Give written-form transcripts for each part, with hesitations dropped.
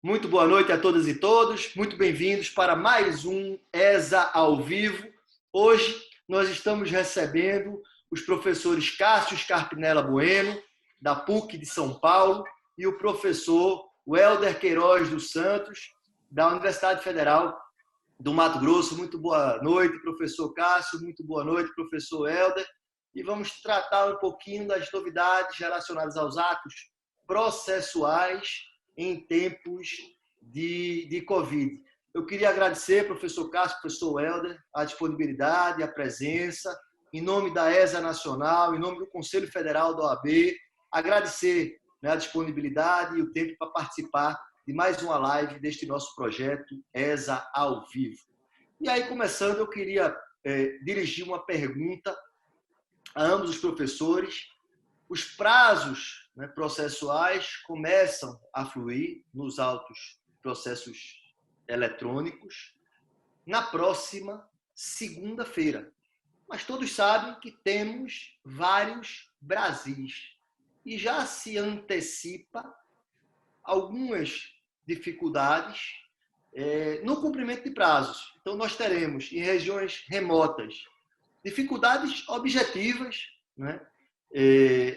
Muito boa noite a todas e todos. Muito bem-vindos para mais um ESA ao vivo. Hoje nós estamos recebendo os professores Cássio Scarpinella Bueno, da PUC de São Paulo, e o professor Welder Queiroz dos Santos, da Universidade Federal do Mato Grosso. Muito boa noite, professor Cássio. Muito boa noite, professor Welder. E vamos tratar um pouquinho das novidades relacionadas aos atos processuais em tempos de Covid. Eu queria agradecer, professor Cássio, professor Welder, a disponibilidade, a presença, em nome da ESA Nacional, em nome do Conselho Federal da OAB, agradecer, a disponibilidade e o tempo para participar de mais uma live deste nosso projeto ESA ao vivo. E aí, começando, eu queria dirigir uma pergunta a ambos os professores. Os prazos processuais começam a fluir nos autos processos eletrônicos na próxima segunda-feira. Mas todos sabem que temos vários Brasis e já se antecipa algumas dificuldades no cumprimento de prazos. Então, nós teremos em regiões remotas dificuldades objetivas,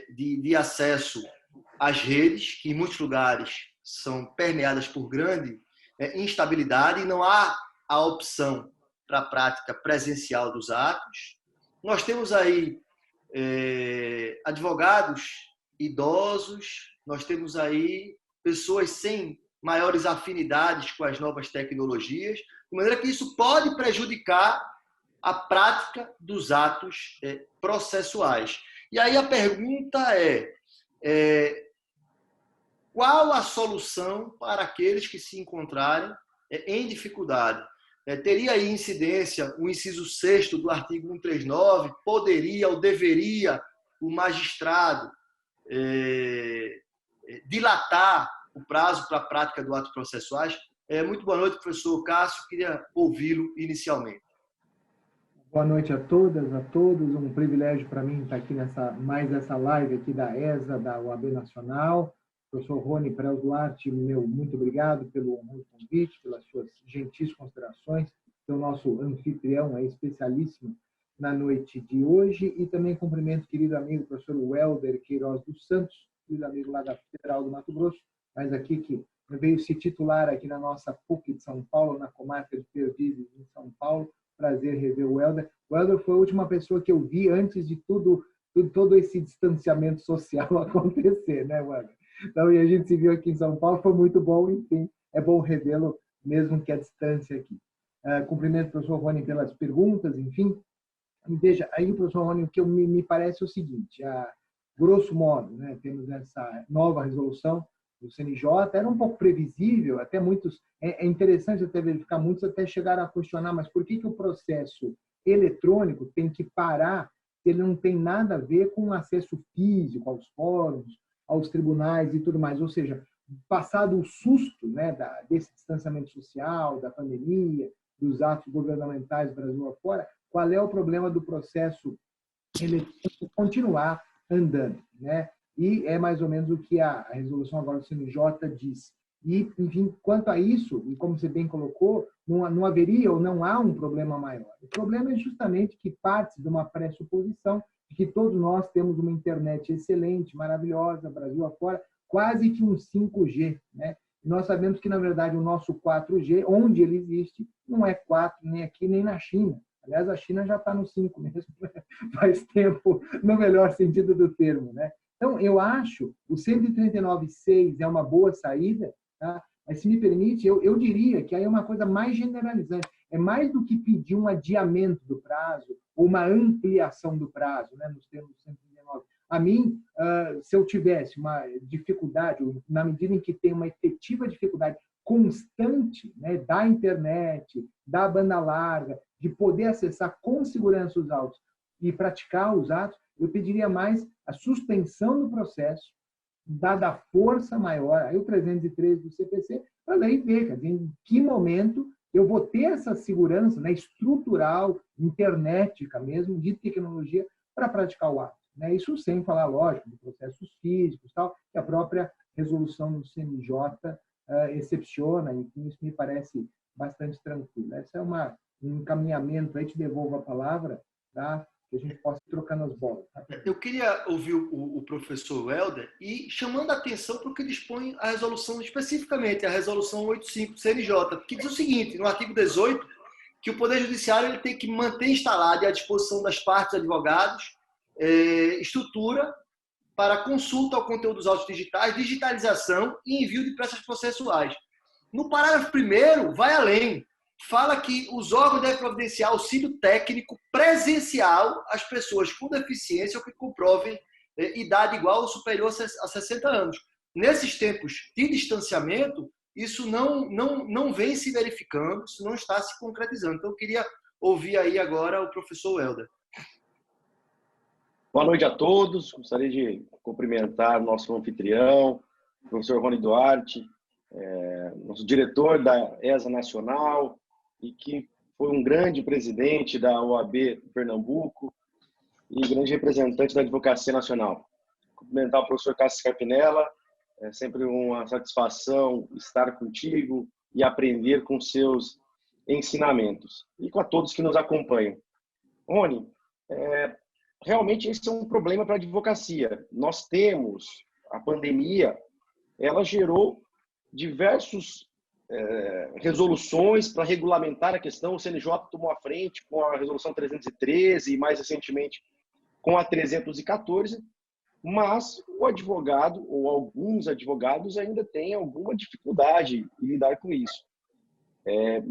de acesso às redes, que em muitos lugares são permeadas por grande instabilidade e não há a opção para a prática presencial dos atos. Nós temos aí advogados idosos, nós temos aí pessoas sem maiores afinidades com as novas tecnologias, de maneira que isso pode prejudicar a prática dos atos processuais. E aí a pergunta qual a solução para aqueles que se encontrarem em dificuldade? Teria aí incidência o inciso 6º do artigo 139, poderia ou deveria o magistrado dilatar o prazo para a prática do ato processuais? Muito boa noite, professor Cássio, queria ouvi-lo inicialmente. Boa noite a todas, a todos. Um privilégio para mim estar aqui mais essa live aqui da ESA, da OAB Nacional. Professor Rony Prel Duarte, muito obrigado pelo convite, pelas suas gentis considerações. O nosso anfitrião é especialíssimo na noite de hoje. E também cumprimento o querido amigo professor Welder Queiroz dos Santos, querido amigo lá da Federal do Mato Grosso, mas aqui que veio se titular aqui na nossa PUC de São Paulo, na comarca de Perdizes, em São Paulo. Prazer rever o Welder. O Welder foi a última pessoa que eu vi antes de todo esse distanciamento social acontecer, né, Welder? Então, e a gente se viu aqui em São Paulo, foi muito bom, enfim, é bom revê-lo, mesmo que à distância aqui. Cumprimento o professor Rony pelas perguntas, enfim. Veja, aí, professor Rony, o que me parece é o seguinte, grosso modo, temos essa nova resolução do CNJ, era um pouco previsível, até muitos, é interessante até verificar, muitos até chegaram a questionar, mas por que o processo eletrônico tem que parar se ele não tem nada a ver com o acesso físico aos fóruns, aos tribunais e tudo mais? Ou seja, passado o susto desse distanciamento social, da pandemia, dos atos governamentais Brasil afora, qual é o problema do processo eletrônico continuar andando, E é mais ou menos o que a resolução agora do CNJ diz. E, enfim, quanto a isso, e como você bem colocou, não haveria ou não há um problema maior. O problema é justamente que parte de uma pressuposição de que todos nós temos uma internet excelente, maravilhosa, Brasil afora, quase que um 5G, E nós sabemos que, na verdade, o nosso 4G, onde ele existe, não é 4 nem aqui nem na China. Aliás, a China já está no 5 mesmo, faz tempo, no melhor sentido do termo, Então, eu acho o 139.6 é uma boa saída, tá? Mas, se me permite, eu diria que aí é uma coisa mais generalizante. É mais do que pedir um adiamento do prazo ou uma ampliação do prazo, nos termos do 139. A mim, se eu tivesse uma dificuldade, na medida em que tem uma efetiva dificuldade constante da internet, da banda larga, de poder acessar com segurança os autos e praticar os atos, eu pediria mais a suspensão do processo, dada a força maior, aí o 313 do CPC, para daí ver, quer dizer, em que momento eu vou ter essa segurança estrutural, internética mesmo, de tecnologia, para praticar o ato. Isso sem falar, lógico, de processos físicos, tal, que a própria resolução do CNJ excepciona, enfim, isso me parece bastante tranquilo. Esse é um encaminhamento, aí te devolvo a palavra, tá? Que a gente possa ir trocando as bolas. Tá? Eu queria ouvir o professor Helder e chamando a atenção para o que dispõe a resolução, especificamente a resolução 85 do CNJ, que diz o seguinte, no artigo 18, que o Poder Judiciário ele tem que manter instalada e à disposição das partes advogados estrutura para consulta ao conteúdo dos autos digitais, digitalização e envio de peças processuais. No parágrafo 1º, vai além. Fala que os órgãos devem providenciar auxílio técnico presencial às pessoas com deficiência ou que comprovem idade igual ou superior a 60 anos. Nesses tempos de distanciamento, isso não vem se verificando, isso não está se concretizando. Então, eu queria ouvir aí agora o professor Helder. Boa noite a todos. Gostaria de cumprimentar o nosso anfitrião, o professor Rony Duarte, nosso diretor da ESA Nacional e que foi um grande presidente da OAB Pernambuco e grande representante da Advocacia Nacional. Cumprimentar o professor Cássio Scarpinella, é sempre uma satisfação estar contigo e aprender com seus ensinamentos. E com a todos que nos acompanham. Rony, realmente esse é um problema para a advocacia. Nós temos a pandemia, ela gerou diversas resoluções para regulamentar a questão. O CNJ tomou a frente com a resolução 313 e mais recentemente com a 314, mas o advogado ou alguns advogados ainda têm alguma dificuldade em lidar com isso.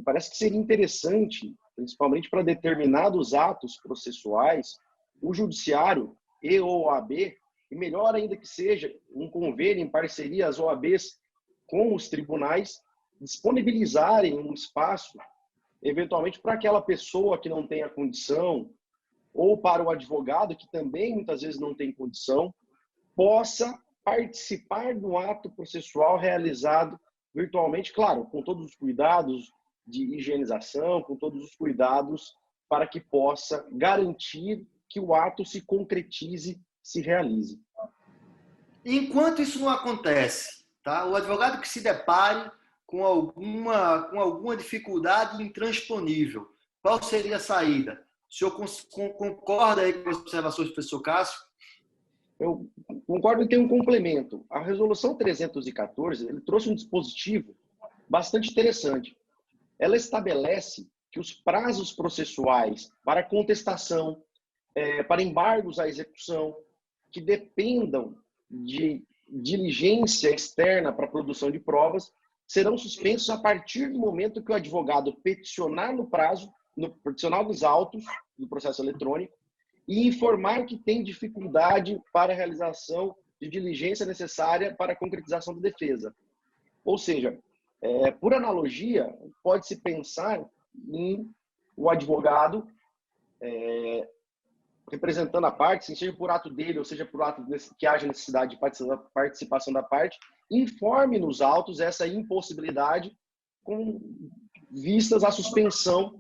Parece que seria interessante, principalmente para determinados atos processuais, o judiciário e a OAB, e melhor ainda que seja um convênio em parceria as OABs com os tribunais, disponibilizarem um espaço, eventualmente para aquela pessoa que não tem a condição, ou para o advogado que também muitas vezes não tem condição, possa participar do ato processual realizado virtualmente, claro, com todos os cuidados de higienização, com todos os cuidados para que possa garantir que o ato se concretize, se realize. Enquanto isso não acontece, tá? O advogado que se depare com alguma dificuldade intransponível, qual seria a saída? O senhor concorda aí com as observações do professor Cássio? Eu concordo e tenho um complemento. A resolução 314 ele trouxe um dispositivo bastante interessante. Ela estabelece que os prazos processuais para contestação, para embargos à execução, que dependam de diligência externa para a produção de provas, serão suspensos a partir do momento que o advogado peticionar no prazo, peticionar nos autos do processo eletrônico e informar que tem dificuldade para a realização de diligência necessária para a concretização da defesa. Ou seja, por analogia, pode-se pensar em o advogado representando a parte, seja por ato dele, ou seja por ato que haja necessidade de participação da parte, informe nos autos essa impossibilidade com vistas à suspensão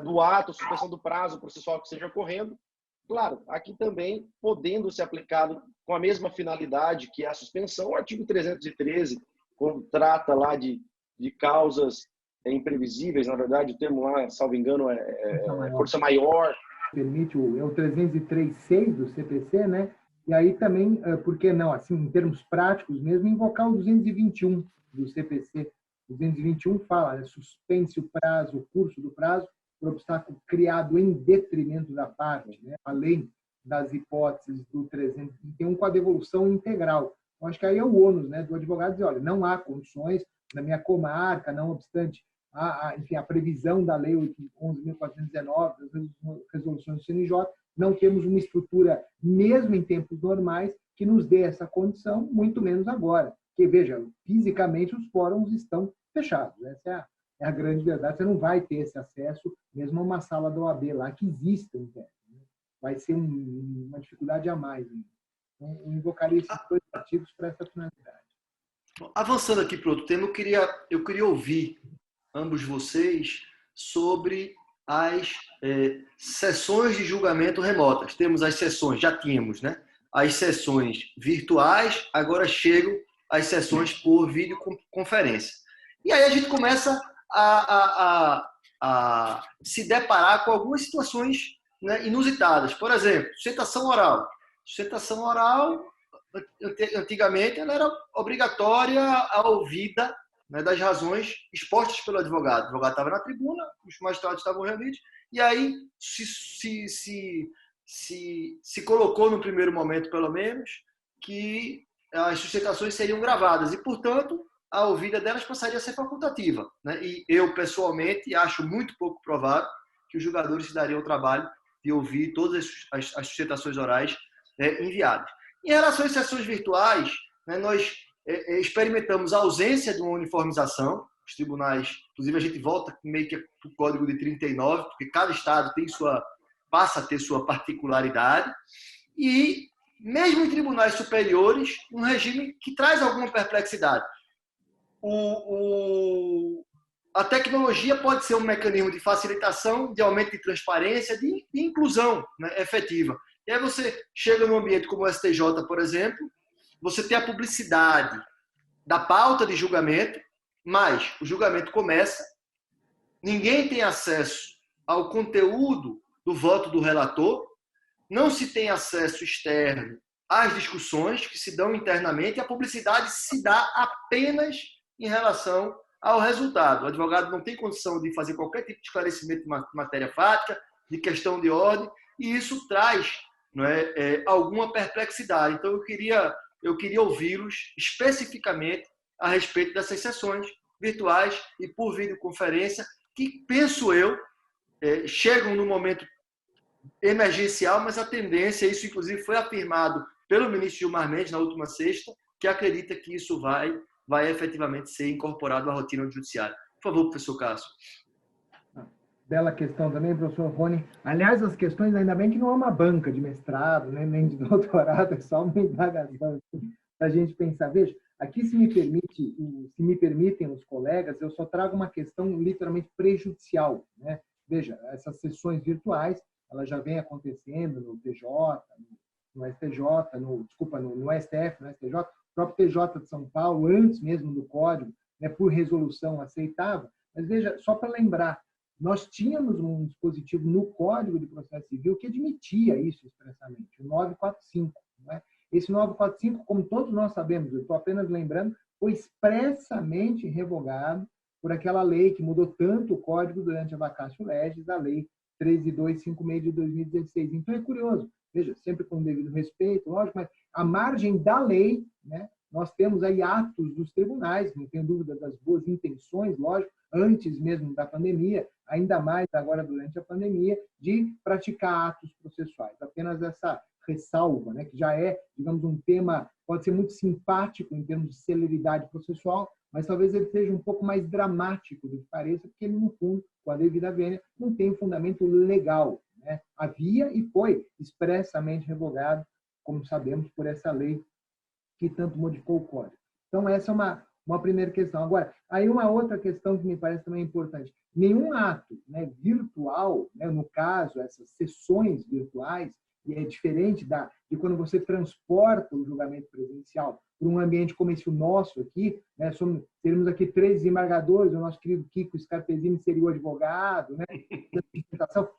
do ato, suspensão do prazo processual que esteja ocorrendo. Claro, aqui também podendo ser aplicado com a mesma finalidade que é a suspensão, o artigo 313, quando trata lá de causas imprevisíveis, na verdade o termo lá, salvo engano, é força maior. Permite o 303.6 do CPC, né? E aí também, por que não, assim, em termos práticos mesmo, invocar o 221 do CPC. O 221 fala, né, suspense o prazo, o curso do prazo, por obstáculo criado em detrimento da parte, né? Além das hipóteses do 331 com a devolução integral. Eu acho que aí é o ônus, né, do advogado dizer, olha, não há condições na minha comarca, não obstante enfim, a previsão da Lei 11.419, das resoluções do CNJ, não temos uma estrutura, mesmo em tempos normais, que nos dê essa condição, muito menos agora. Porque, veja, fisicamente os fóruns estão fechados. Essa é a grande verdade. Você não vai ter esse acesso, mesmo a uma sala da OAB lá, que exista, né? Vai ser uma dificuldade a mais. Então, eu invocaria esses dois artigos para essa finalidade. Avançando aqui para outro tema, eu queria ouvir ambos vocês sobre as sessões de julgamento remotas. Temos as sessões, já tínhamos, né? As sessões virtuais, agora chegam as sessões por videoconferência. E aí a gente começa a se deparar com algumas situações, né, inusitadas. Por exemplo, sustentação oral. Sustentação oral, antigamente, ela era obrigatória à ouvida, né, das razões expostas pelo advogado. O advogado estava na tribuna, os magistrados estavam reunidos, e aí se colocou no primeiro momento, pelo menos, que as sustentações seriam gravadas e, portanto, a ouvida delas passaria a ser facultativa, né? E eu, pessoalmente, acho muito pouco provável que os julgadores se dariam o trabalho de ouvir todas as sustentações orais enviadas. Em relação às sessões virtuais, né, nós experimentamos a ausência de uma uniformização. Os tribunais, inclusive a gente volta meio que para o Código de 39, porque cada estado passa a ter sua particularidade. E mesmo em tribunais superiores, um regime que traz alguma perplexidade. A tecnologia pode ser um mecanismo de facilitação, de aumento de transparência, de inclusão, né, efetiva. E aí você chega num ambiente como o STJ, por exemplo, você tem a publicidade da pauta de julgamento, mas o julgamento começa, ninguém tem acesso ao conteúdo do voto do relator, não se tem acesso externo às discussões que se dão internamente, e a publicidade se dá apenas em relação ao resultado. O advogado não tem condição de fazer qualquer tipo de esclarecimento de matéria fática, de questão de ordem, e isso traz, não é, alguma perplexidade. Então, eu queria ouvi-los especificamente a respeito dessas sessões virtuais e por videoconferência, que, penso eu, chegam no momento emergencial, mas a tendência, isso inclusive foi afirmado pelo ministro Gilmar Mendes na última sexta, que acredita que isso vai efetivamente ser incorporado à rotina do judiciário. Por favor, professor Cássio. Bela questão também, professor Rony. Aliás, as questões, ainda bem que não é uma banca de mestrado, né, nem de doutorado, é só uma indagação para a gente pensar. Veja, aqui, se me permitem os colegas, eu só trago uma questão literalmente prejudicial, né? Veja, essas sessões virtuais, elas já vêm acontecendo no TJ, no STJ, no STF, no STJ, o próprio TJ de São Paulo, antes mesmo do Código, né, por resolução aceitava. Mas veja, só para lembrar, nós tínhamos um dispositivo no Código de Processo Civil que admitia isso expressamente, o 945. Né? Esse 945, como todos nós sabemos, eu estou apenas lembrando, foi expressamente revogado por aquela lei que mudou tanto o Código durante a vacatio legis, a Lei 13.256 de 2016. Então, é curioso, veja, sempre com o devido respeito, lógico, mas a margem da lei, né, nós temos aí atos dos tribunais, não tenho dúvida das boas intenções, lógico, antes mesmo da pandemia, ainda mais agora durante a pandemia, de praticar atos processuais. Apenas essa ressalva, né, que já é, digamos, um tema, pode ser muito simpático em termos de celeridade processual, mas talvez ele seja um pouco mais dramático do que pareça, porque ele, no fundo, com a devida vênia, não tem fundamento legal. Né? Havia e foi expressamente revogado, como sabemos, por essa lei que tanto modificou o Código. Então, essa é uma primeira questão. Agora, aí uma outra questão que me parece também importante. Nenhum ato, né, virtual, né, no caso, essas sessões virtuais, e é diferente de quando você transporta o julgamento presencial para um ambiente como esse nosso aqui, né, teremos aqui 3 desembargadores, o nosso querido Kiko Scarpezini seria o advogado, né,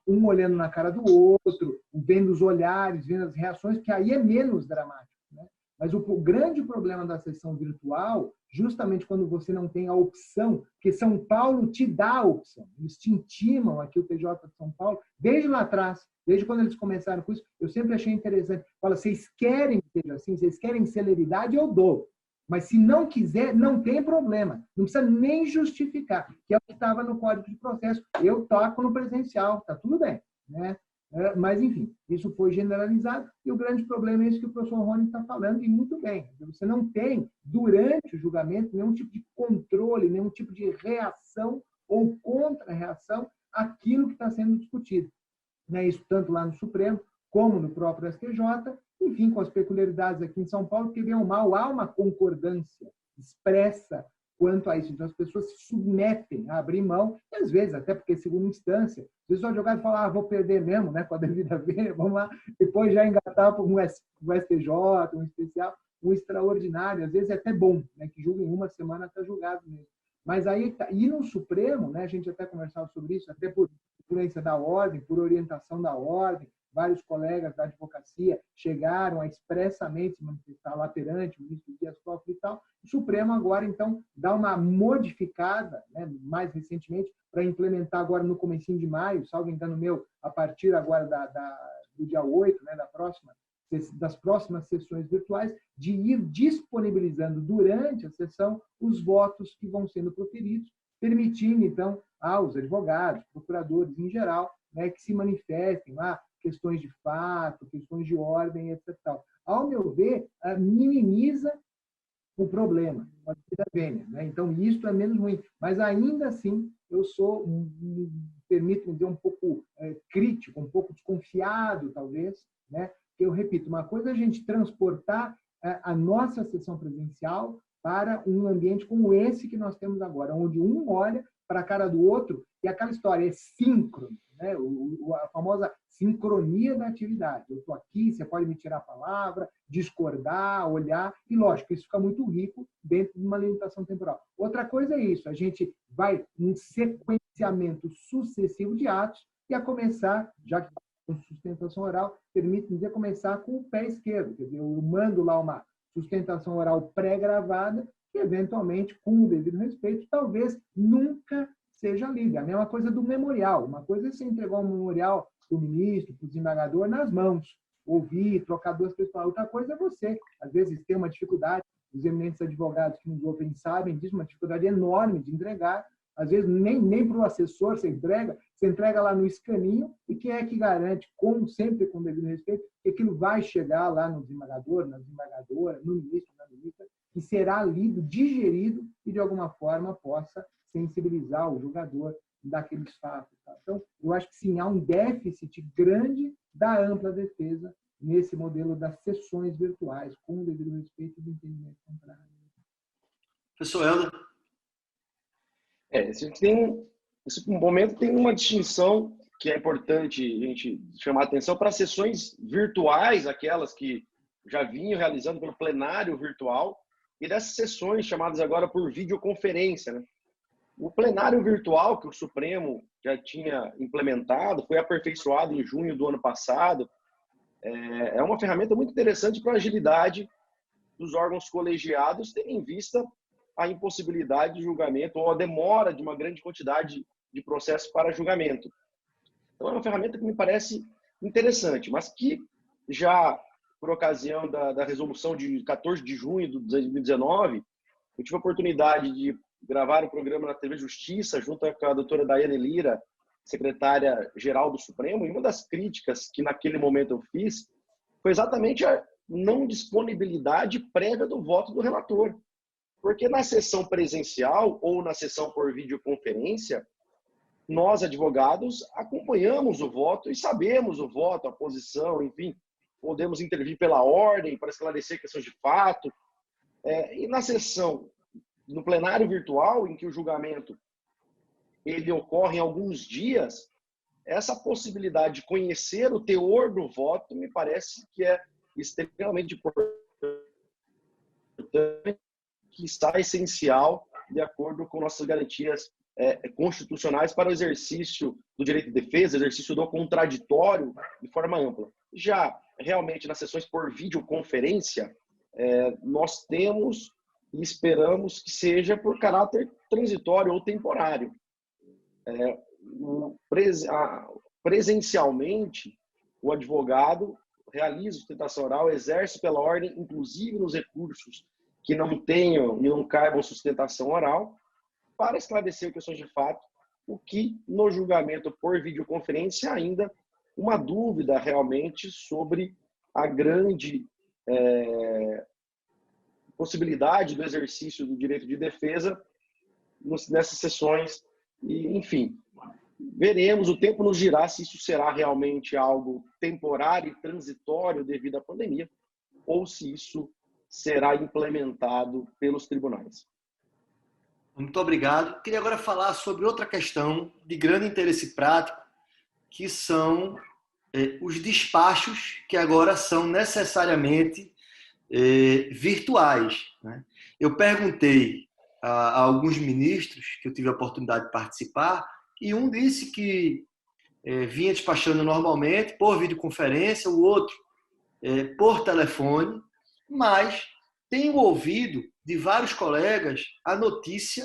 um olhando na cara do outro, vendo os olhares, vendo as reações, que aí é menos dramático. Né? Mas o grande problema da sessão virtual, justamente quando você não tem a opção, porque São Paulo te dá a opção, eles te intimam aqui, o TJ de São Paulo, desde lá atrás, desde quando eles começaram com isso, eu sempre achei interessante. Fala, vocês querem que seja assim, vocês querem celeridade, eu dou. Mas se não quiser, não tem problema. Não precisa nem justificar, que é o que estava no Código de Processo. Eu toco no presencial, está tudo bem. Né? Mas, enfim, isso foi generalizado e o grande problema é isso que o professor Rony está falando, e muito bem. Você não tem, durante o julgamento, nenhum tipo de controle, nenhum tipo de reação ou contra-reação àquilo que está sendo discutido. Né? Isso tanto lá no Supremo, como no próprio STJ, enfim, com as peculiaridades aqui em São Paulo, que bem ou mal há uma concordância expressa quanto a isso. Então, as pessoas se submetem a abrir mão, e às vezes, até porque, segunda instância, às vezes o advogado fala, vou perder mesmo, né, com a devida vênia, vamos lá, depois já engatar para um STJ, um especial, um extraordinário, às vezes é até bom, né, que julga em uma semana está julgado mesmo. Mas aí, e no Supremo, né, a gente até conversava sobre isso, até por influência da ordem, por orientação da ordem, vários colegas da advocacia chegaram a expressamente se manifestar lá perante o ministro Dias Toffoli e tal. O Supremo agora, então, dá uma modificada, né, mais recentemente, para implementar agora no comecinho de maio, salvo engano meu, a partir agora do dia 8, né, das próximas sessões virtuais, de ir disponibilizando durante a sessão os votos que vão sendo proferidos, permitindo, então, aos advogados, procuradores em geral, né, que se manifestem lá, questões de fato, questões de ordem, etc. Ao meu ver, minimiza o problema, pode ser da vênia, né? Então, isso é menos ruim. Mas, ainda assim, eu sou, permito-me dizer, um pouco crítico, um pouco desconfiado, talvez, né? Eu repito, uma coisa é a gente transportar a nossa sessão presencial para um ambiente como esse que nós temos agora, onde um olha para a cara do outro e aquela história é síncrono, né? A famosa sincronia da atividade. Eu estou aqui, você pode me tirar a palavra, discordar, olhar, e lógico, isso fica muito rico dentro de uma limitação temporal. Outra coisa é isso, a gente vai num sequenciamento sucessivo de atos e a começar, já que com sustentação oral, permite-me dizer, começar com o pé esquerdo, quer dizer, eu mando lá uma sustentação oral pré-gravada que, eventualmente, com o devido respeito, talvez nunca seja lida. A mesma coisa do memorial. Uma coisa é você entregar um memorial para o ministro, para o desembargador, nas mãos, ouvir, trocar duas pessoas. Outra coisa é você, às vezes, ter uma dificuldade, os eminentes advogados que nos ouvem sabem disso, uma dificuldade enorme de entregar. Às vezes, nem para o assessor você entrega lá no escaninho, e quem é que garante, sempre com devido respeito, que aquilo vai chegar lá no desembargador, na desembargadora, no ministro, na ministra, e será lido, digerido, e de alguma forma possa sensibilizar o julgador daqueles fatos. Tá? Então, eu acho que sim, há um déficit grande da ampla defesa nesse modelo das sessões virtuais, com o devido respeito e do entendimento contrário. Professor Helder? Esse momento tem uma distinção que é importante a gente chamar a atenção para sessões virtuais, aquelas que já vinham realizando pelo plenário virtual, e dessas sessões chamadas agora por videoconferência, né? O plenário virtual que o Supremo já tinha implementado, foi aperfeiçoado em junho do ano passado, é uma ferramenta muito interessante para a agilidade dos órgãos colegiados, tendo em vista a impossibilidade de julgamento ou a demora de uma grande quantidade de processos para julgamento. Então, é uma ferramenta que me parece interessante, mas que já, por ocasião da resolução de 14 de junho de 2019, eu tive a oportunidade de gravar o programa na TV Justiça, junto com a doutora Daiane Lira, secretária-geral do Supremo, e uma das críticas que naquele momento eu fiz foi exatamente a não disponibilidade prévia do voto do relator. Porque na sessão presencial ou na sessão por videoconferência, nós, advogados, acompanhamos o voto e sabemos o voto, a posição, enfim, podemos intervir pela ordem para esclarecer questões de fato. E na sessão, no plenário virtual, em que o julgamento ele ocorre em alguns dias, essa possibilidade de conhecer o teor do voto me parece que é extremamente importante, que está essencial de acordo com nossas garantias constitucionais para o exercício do direito de defesa, exercício do contraditório de forma ampla. Já realmente nas sessões por videoconferência, nós temos e esperamos que seja por caráter transitório ou temporário. Presencialmente, o advogado realiza sustentação oral, exerce pela ordem, inclusive nos recursos que não tenham e não caibam sustentação oral, para esclarecer questões de fato, o que no julgamento por videoconferência ainda uma dúvida realmente sobre a grande possibilidade do exercício do direito de defesa nessas sessões. E, enfim, veremos, o tempo nos dirá se isso será realmente algo temporário e transitório devido à pandemia, ou se isso será implementado pelos tribunais. Muito obrigado. Queria agora falar sobre outra questão de grande interesse prático, que são os despachos que agora são necessariamente virtuais, né? Eu perguntei a alguns ministros que eu tive a oportunidade de participar e um disse que vinha despachando normalmente por videoconferência, o outro por telefone, mas tenho ouvido de vários colegas a notícia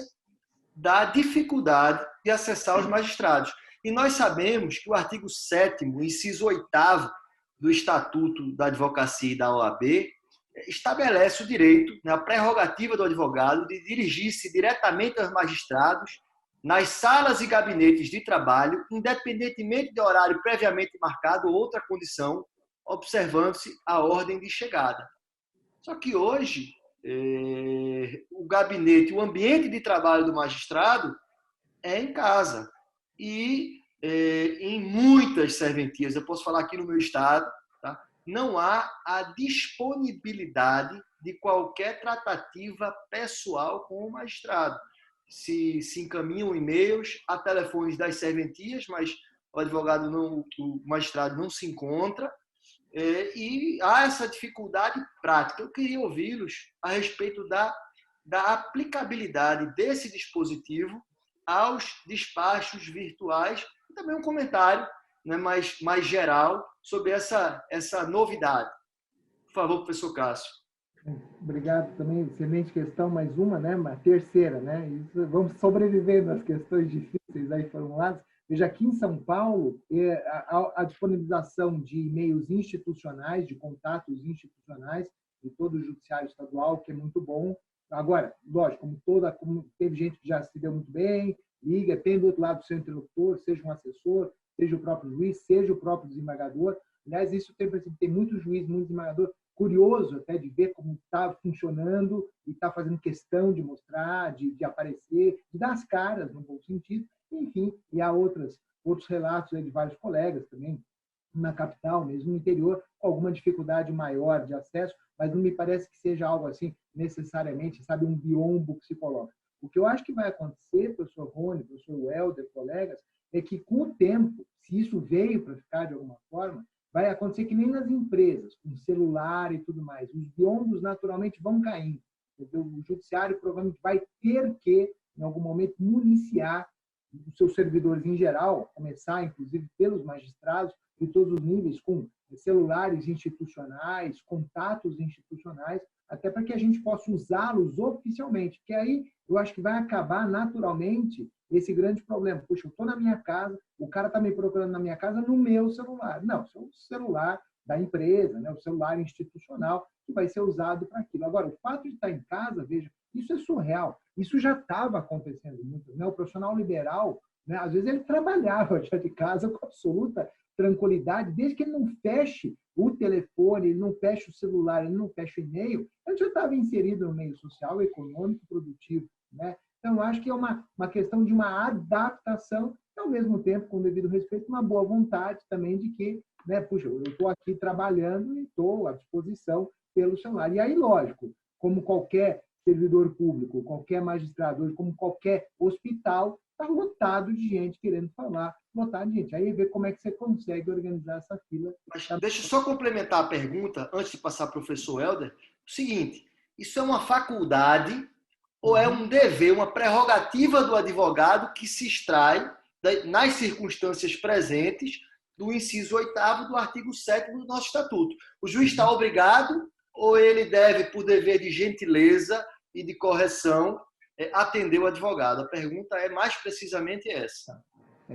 da dificuldade de acessar os magistrados. E nós sabemos que o artigo 7º, inciso 8º do Estatuto da Advocacia e da OAB estabelece o direito, a prerrogativa do advogado de dirigir-se diretamente aos magistrados nas salas e gabinetes de trabalho, independentemente de horário previamente marcado ou outra condição, observando-se a ordem de chegada. Só que hoje, o gabinete, o ambiente de trabalho do magistrado é em casa. E em muitas serventias, eu posso falar aqui no meu estado, tá? Não há a disponibilidade de qualquer tratativa pessoal com o magistrado. Se encaminham e-mails a telefones das serventias, mas o magistrado não se encontra, e há essa dificuldade prática. Eu queria ouvi-los a respeito da aplicabilidade desse dispositivo aos despachos virtuais e também um comentário, né, mais geral sobre essa novidade. Por favor, professor Cássio. Obrigado também, excelente questão, mais uma, né, uma terceira, né? Isso, vamos sobrevivendo às questões difíceis aí formuladas. Veja, aqui em São Paulo, a disponibilização de e-mails institucionais, de contatos institucionais de todo o judiciário estadual, que é muito bom. Agora, lógico, como teve gente que já se deu muito bem, liga, tem do outro lado o seu interlocutor, seja um assessor, seja o próprio juiz, seja o próprio desembargador. Aliás, isso tem muito juiz, muito desembargador curioso até de ver como está funcionando e está fazendo questão de mostrar, de aparecer, de dar as caras, no bom sentido. Enfim, e há outros relatos aí de vários colegas também, na capital, mesmo no interior, com alguma dificuldade maior de acesso, mas não me parece que seja algo assim, necessariamente, sabe, um biombo que se coloca. O que eu acho que vai acontecer, professor Rony, professor Helder, colegas, é que com o tempo, se isso veio para ficar de alguma forma, vai acontecer que nem nas empresas, com celular e tudo mais, os biombos naturalmente vão caindo. O judiciário provavelmente vai ter que, em algum momento, municiar os seus servidores em geral, começar, inclusive, pelos magistrados de todos os níveis, com celulares institucionais, contatos institucionais, até para que a gente possa usá-los oficialmente, porque aí eu acho que vai acabar naturalmente esse grande problema. Puxa, eu estou na minha casa, o cara está me procurando na minha casa no meu celular. Não, é o celular da empresa, né? O celular institucional que vai ser usado para aquilo. Agora, o fato de estar em casa, veja, isso é surreal. Isso já estava acontecendo muito, né? O profissional liberal, né? Às vezes ele trabalhava já de casa com absoluta tranquilidade, desde que ele não feche o telefone, ele não feche o celular, ele não feche o e-mail, ele já estava inserido no meio social, econômico, produtivo, né? Então, eu acho que é uma questão de uma adaptação e, ao mesmo tempo, com devido respeito, uma boa vontade também de que, né, puxa, eu estou aqui trabalhando e estou à disposição pelo celular. E aí, lógico, como qualquer servidor público, qualquer magistrado, como qualquer hospital, está lotado de gente querendo falar, lotado de gente. Aí ver como é que você consegue organizar essa fila. Mas deixa eu só complementar a pergunta, antes de passar para o professor Helder. O seguinte, isso é uma faculdade ou é um dever, uma prerrogativa do advogado que se extrai nas circunstâncias presentes do inciso 8º do artigo 7º do nosso Estatuto? O juiz está obrigado ou ele deve, por dever de gentileza e de correção, atender o advogado? A pergunta é mais precisamente essa.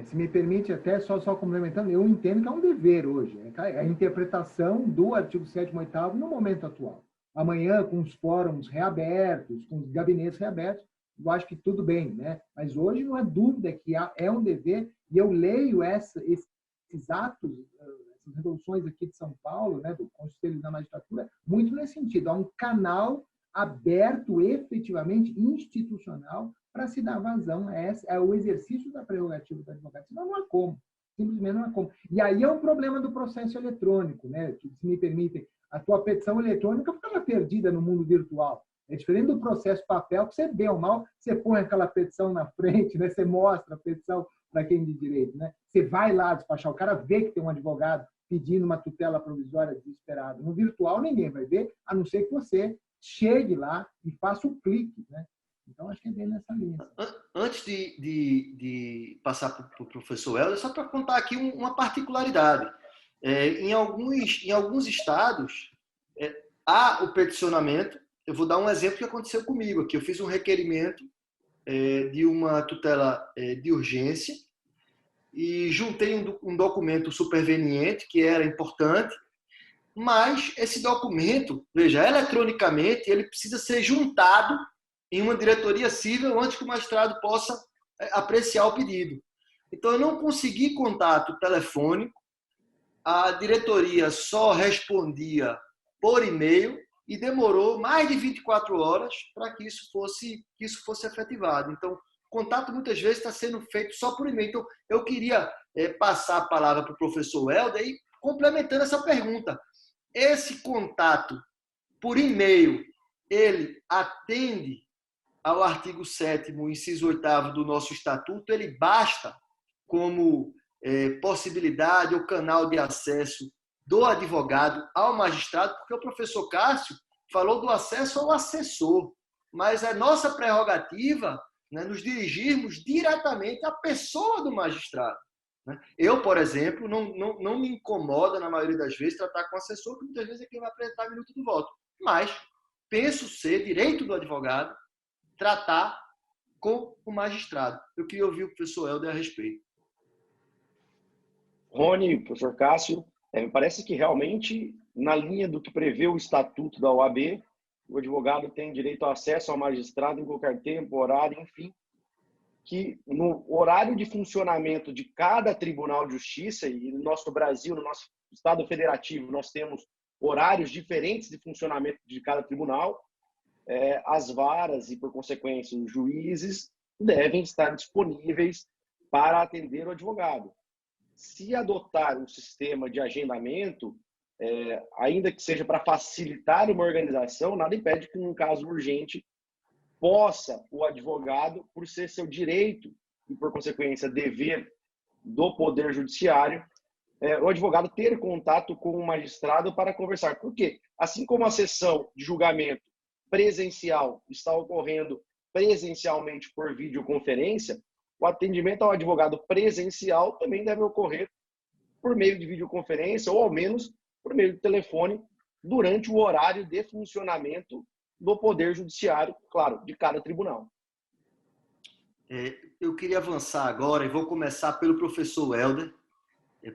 Se me permite, até só complementando, eu entendo que é um dever hoje. É a interpretação do artigo 7º e 8º no momento atual. Amanhã, com os fóruns reabertos, com os gabinetes reabertos, eu acho que tudo bem, né? Mas hoje não há dúvida que é um dever, e eu leio esses atos, essas resoluções aqui de São Paulo, né, do Conselho da Magistratura, muito nesse sentido. Há um canal aberto, efetivamente, institucional, para se dar vazão ao exercício da prerrogativa do advogado. Senão não há como. Simplesmente não há como. E aí é um problema do processo eletrônico, né? Se me permitem, a tua petição eletrônica ficava perdida no mundo virtual. É diferente do processo papel, que você, bem ou mal, você põe aquela petição na frente, né? Você mostra a petição para quem de direito, né? Você vai lá despachar, o cara vê que tem um advogado pedindo uma tutela provisória desesperada. No virtual, ninguém vai ver, a não ser que você chegue lá e faça o clique, né? Então, acho que é bem nessa linha. Antes de passar para o professor Helder, só para contar aqui uma particularidade. Em alguns estados, há o peticionamento. Eu vou dar um exemplo que aconteceu comigo aqui. Eu fiz um requerimento de uma tutela de urgência e juntei um documento superveniente, que era importante, mas esse documento, veja, eletronicamente, ele precisa ser juntado em uma diretoria civil antes que o magistrado possa apreciar o pedido. Então, eu não consegui contato telefônico, a diretoria só respondia por e-mail e demorou mais de 24 horas para que isso fosse efetivado. Então, o contato muitas vezes está sendo feito só por e-mail. Então, eu queria passar a palavra para o professor Helder e complementando essa pergunta. Esse contato por e-mail, ele atende ao artigo 7º, inciso 8º do nosso estatuto? Ele basta como possibilidade ou canal de acesso do advogado ao magistrado? Porque o professor Cássio falou do acesso ao assessor, mas é nossa prerrogativa, né, nos dirigirmos diretamente à pessoa do magistrado. Eu, por exemplo, não me incomoda, na maioria das vezes, tratar com o assessor, que muitas vezes é quem vai apresentar a minuta do voto. Mas penso ser direito do advogado tratar com o magistrado. Eu queria ouvir o professor Helder a respeito. Rony, professor Cássio, me parece que realmente, na linha do que prevê o Estatuto da OAB, o advogado tem direito ao acesso ao magistrado em qualquer tempo, horário, enfim, que no horário de funcionamento de cada tribunal de justiça, e no nosso Brasil, no nosso Estado federativo, nós temos horários diferentes de funcionamento de cada tribunal, as varas e, por consequência, os juízes devem estar disponíveis para atender o advogado. Se adotar um sistema de agendamento, ainda que seja para facilitar uma organização, nada impede que, num caso urgente, possa o advogado, por ser seu direito e, por consequência, dever do Poder Judiciário, o advogado ter contato com o magistrado para conversar. Por quê? Assim como a sessão de julgamento presencial está ocorrendo presencialmente por videoconferência, o atendimento ao advogado presencial também deve ocorrer por meio de videoconferência ou, ao menos, por meio de telefone, durante o horário de funcionamento do Poder Judiciário, claro, de cada tribunal. Eu queria avançar agora e vou começar pelo professor Helder,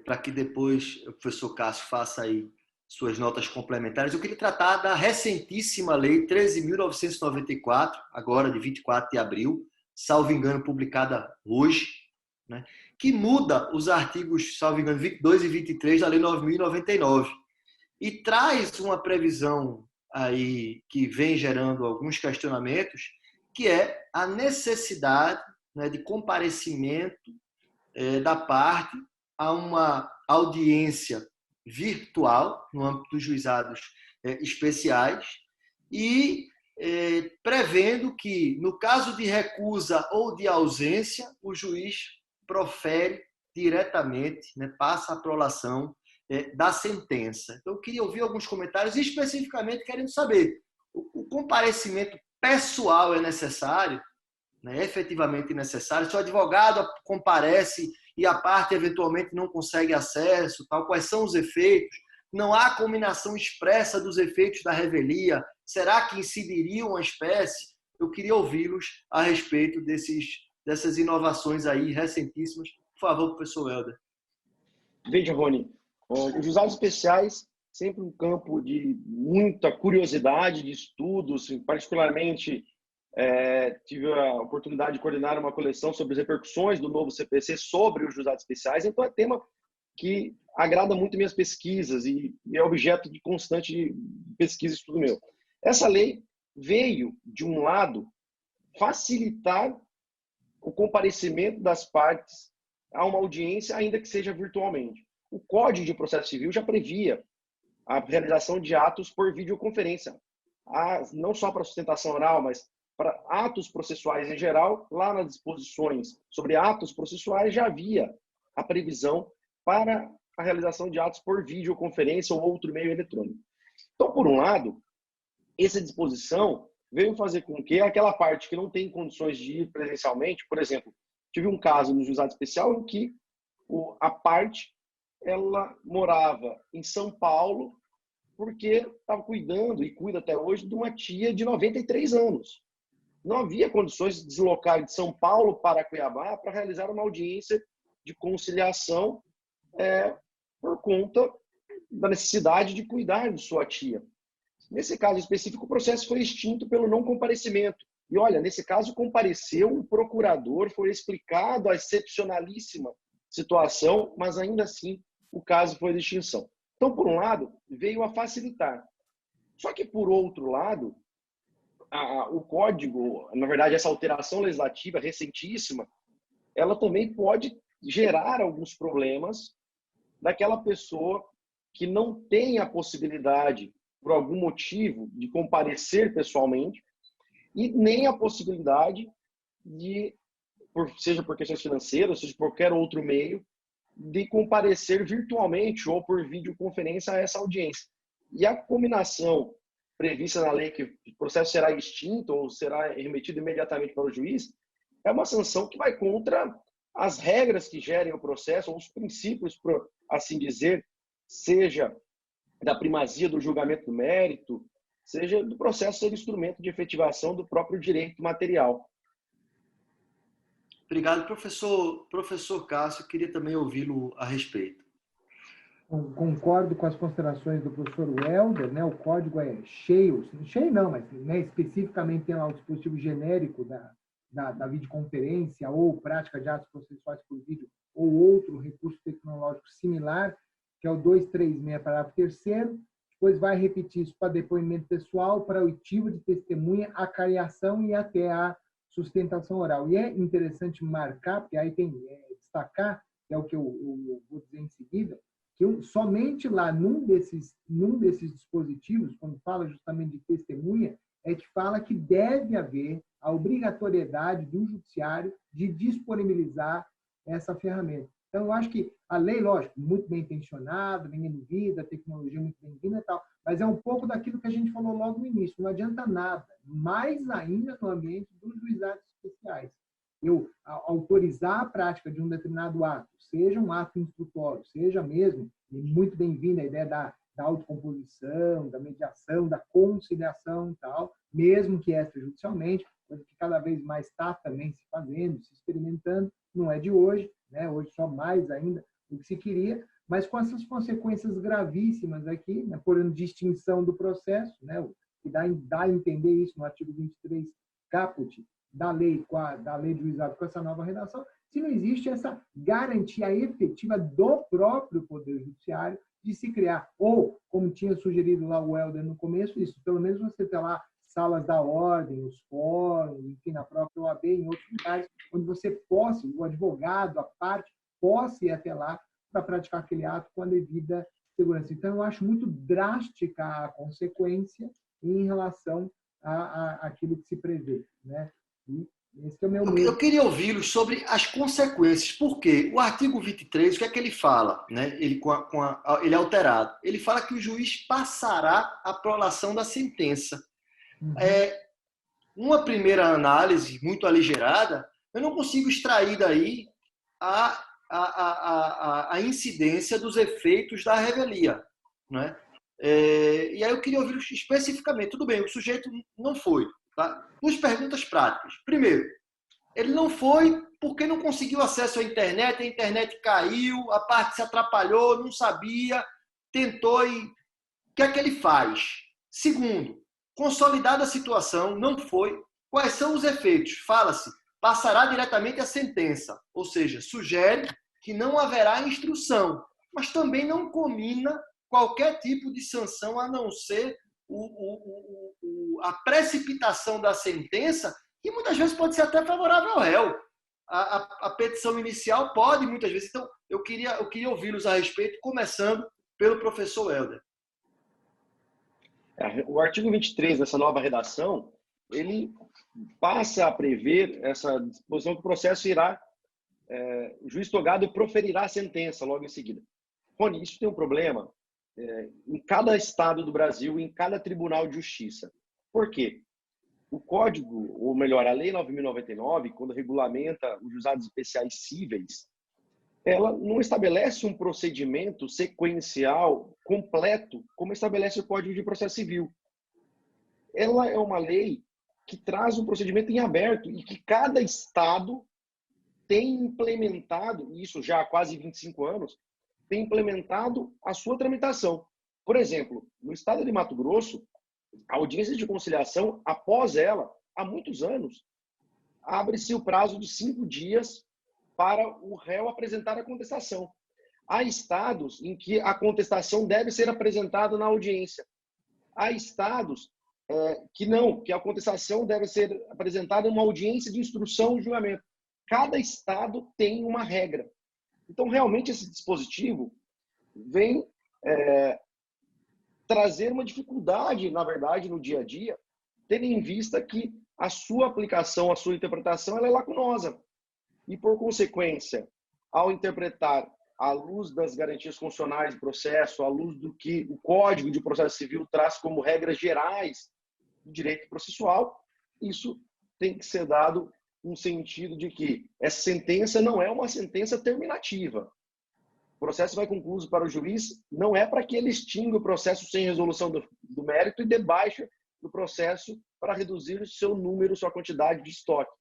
para que depois o professor Cássio faça aí suas notas complementares. Eu queria tratar da recentíssima Lei 13.994, agora de 24 de abril, salvo engano, publicada hoje, né, que muda os artigos, salvo engano, 22 e 23 da Lei 9.099 e traz uma previsão aí que vem gerando alguns questionamentos, que é a necessidade, né, de comparecimento da parte a uma audiência virtual no âmbito dos juizados especiais e prevendo que, no caso de recusa ou de ausência, o juiz profere diretamente, né, passa a prolação da sentença. Então, eu queria ouvir alguns comentários, e especificamente querendo saber, o comparecimento pessoal é necessário, né, efetivamente necessário? Se o advogado comparece e a parte eventualmente não consegue acesso, tal, quais são os efeitos? Não há combinação expressa dos efeitos da revelia? Será que incidiriam a espécie? Eu queria ouvi-los a respeito dessas inovações aí recentíssimas. Por favor, professor Helder. Veja, Rony, os juizados especiais, sempre um campo de muita curiosidade, de estudos, particularmente tive a oportunidade de coordenar uma coleção sobre as repercussões do novo CPC sobre os juizados especiais, então é tema que agrada muito minhas pesquisas e é objeto de constante pesquisa e estudo meu. Essa lei veio, de um lado, facilitar o comparecimento das partes a uma audiência, ainda que seja virtualmente. O Código de Processo Civil já previa a realização de atos por videoconferência, não só para sustentação oral, mas para atos processuais em geral. Lá nas disposições sobre atos processuais já havia a previsão para a realização de atos por videoconferência ou outro meio eletrônico. Então, por um lado, essa disposição veio fazer com que aquela parte que não tem condições de ir presencialmente, por exemplo, tive um caso no juizado especial em que a parte ela morava em São Paulo porque estava cuidando, e cuida até hoje, de uma tia de 93 anos. Não havia condições de deslocar de São Paulo para Cuiabá para realizar uma audiência de conciliação por conta da necessidade de cuidar de sua tia. Nesse caso específico, o processo foi extinto pelo não comparecimento. E olha, nesse caso compareceu um procurador, foi explicado a excepcionalíssima situação, mas ainda assim o caso foi de extinção. Então, por um lado, veio a facilitar. Só que, por outro lado, o código, na verdade, essa alteração legislativa recentíssima, ela também pode gerar alguns problemas daquela pessoa que não tem a possibilidade, por algum motivo, de comparecer pessoalmente e nem a possibilidade de, seja por questões financeiras, seja por qualquer outro meio, de comparecer virtualmente ou por videoconferência a essa audiência. E a combinação prevista na lei que o processo será extinto ou será remetido imediatamente para o juiz, é uma sanção que vai contra as regras que gerem o processo, ou os princípios, por assim dizer, seja da primazia do julgamento do mérito, seja do processo ser instrumento de efetivação do próprio direito material. Obrigado, professor. Professor Cássio, queria também ouvi-lo a respeito. Concordo com as considerações do professor Welder, né? O código é cheio não, mas né, especificamente tem lá o dispositivo genérico da videoconferência ou prática de atos processuais por vídeo ou outro recurso tecnológico similar, que é o 236, parágrafo 3º, depois vai repetir isso para depoimento pessoal, para oitivo de testemunha, acariação e até a sustentação oral. E é interessante marcar, porque aí tem destacar, que é o que eu vou dizer em seguida, que somente lá num desses dispositivos, quando fala justamente de testemunha, é que fala que deve haver a obrigatoriedade do judiciário de disponibilizar essa ferramenta. Então, eu acho que a lei, lógico, muito bem intencionada, bem-vinda, a tecnologia muito bem-vinda e tal, mas é um pouco daquilo que a gente falou logo no início, não adianta nada, mais ainda no ambiente dos juizados especiais. Eu autorizar a prática de um determinado ato, seja um ato instrutório, seja mesmo, e muito bem-vinda a ideia da autocomposição, da mediação, da conciliação e tal, mesmo que extrajudicialmente, coisa que cada vez mais está também se fazendo, se experimentando, não é de hoje, né? Hoje só mais ainda do que se queria, mas com essas consequências gravíssimas aqui, né? Por distinção do processo, né? Que dá a entender isso no artigo 23 caput da lei de juizado com essa nova redação, se não existe essa garantia efetiva do próprio Poder Judiciário de se criar, ou, como tinha sugerido lá o Helder no começo, isso, pelo menos você ter lá salas da ordem, os fóruns, enfim, na própria OAB, em outros lugares, onde você possa, o advogado, a parte, possa ir até lá para praticar aquele ato com a devida segurança. Então, eu acho muito drástica a consequência em relação àquilo que se prevê, né? E esse é o meu medo. Eu queria ouvi-los sobre as consequências, porque o artigo 23, o que é que ele fala? Né? Ele é alterado. Ele fala que o juiz passará a prolação da sentença. Uma primeira análise muito aligerada, eu não consigo extrair daí a incidência dos efeitos da revelia. Né? E aí eu queria ouvir especificamente. Tudo bem, o sujeito não foi. Tá? Duas perguntas práticas. Primeiro, ele não foi porque não conseguiu acesso à internet, a internet caiu, a parte se atrapalhou, não sabia, tentou e... O que é que ele faz? Segundo, consolidada a situação, não foi. Quais são os efeitos? Fala-se, passará diretamente a sentença, ou seja, sugere que não haverá instrução, mas também não comina qualquer tipo de sanção a não ser a precipitação da sentença, que muitas vezes pode ser até favorável ao réu. A petição inicial pode, muitas vezes. Então, eu queria ouvi-los a respeito, começando pelo professor Helder. O artigo 23 dessa nova redação, ele passa a prever essa disposição que o processo irá, o juiz togado proferirá a sentença logo em seguida. Rony, isso tem um problema em cada estado do Brasil, em cada tribunal de justiça. Por quê? O código, ou melhor, a Lei 9.099, quando regulamenta os juizados especiais cíveis, ela não estabelece um procedimento sequencial completo, como estabelece o Código de Processo Civil. Ela é uma lei que traz um procedimento em aberto e que cada estado tem implementado, isso já há quase 25 anos, tem implementado a sua tramitação. Por exemplo, no estado de Mato Grosso, a audiência de conciliação, após ela, há muitos anos, abre-se o prazo de 5 dias para o réu apresentar a contestação. Há estados em que a contestação deve ser apresentada na audiência. Há estados que a contestação deve ser apresentada em uma audiência de instrução e julgamento. Cada estado tem uma regra. Então, realmente, esse dispositivo vem trazer uma dificuldade, na verdade, no dia a dia, tendo em vista que a sua aplicação, a sua interpretação, ela é lacunosa. E, por consequência, ao interpretar à luz das garantias constitucionais do processo, à luz do que o Código de Processo Civil traz como regras gerais do direito processual, isso tem que ser dado um sentido de que essa sentença não é uma sentença terminativa. O processo vai concluído para o juiz, não é para que ele extinga o processo sem resolução do mérito e dê baixa do processo para reduzir o seu número, sua quantidade de estoque.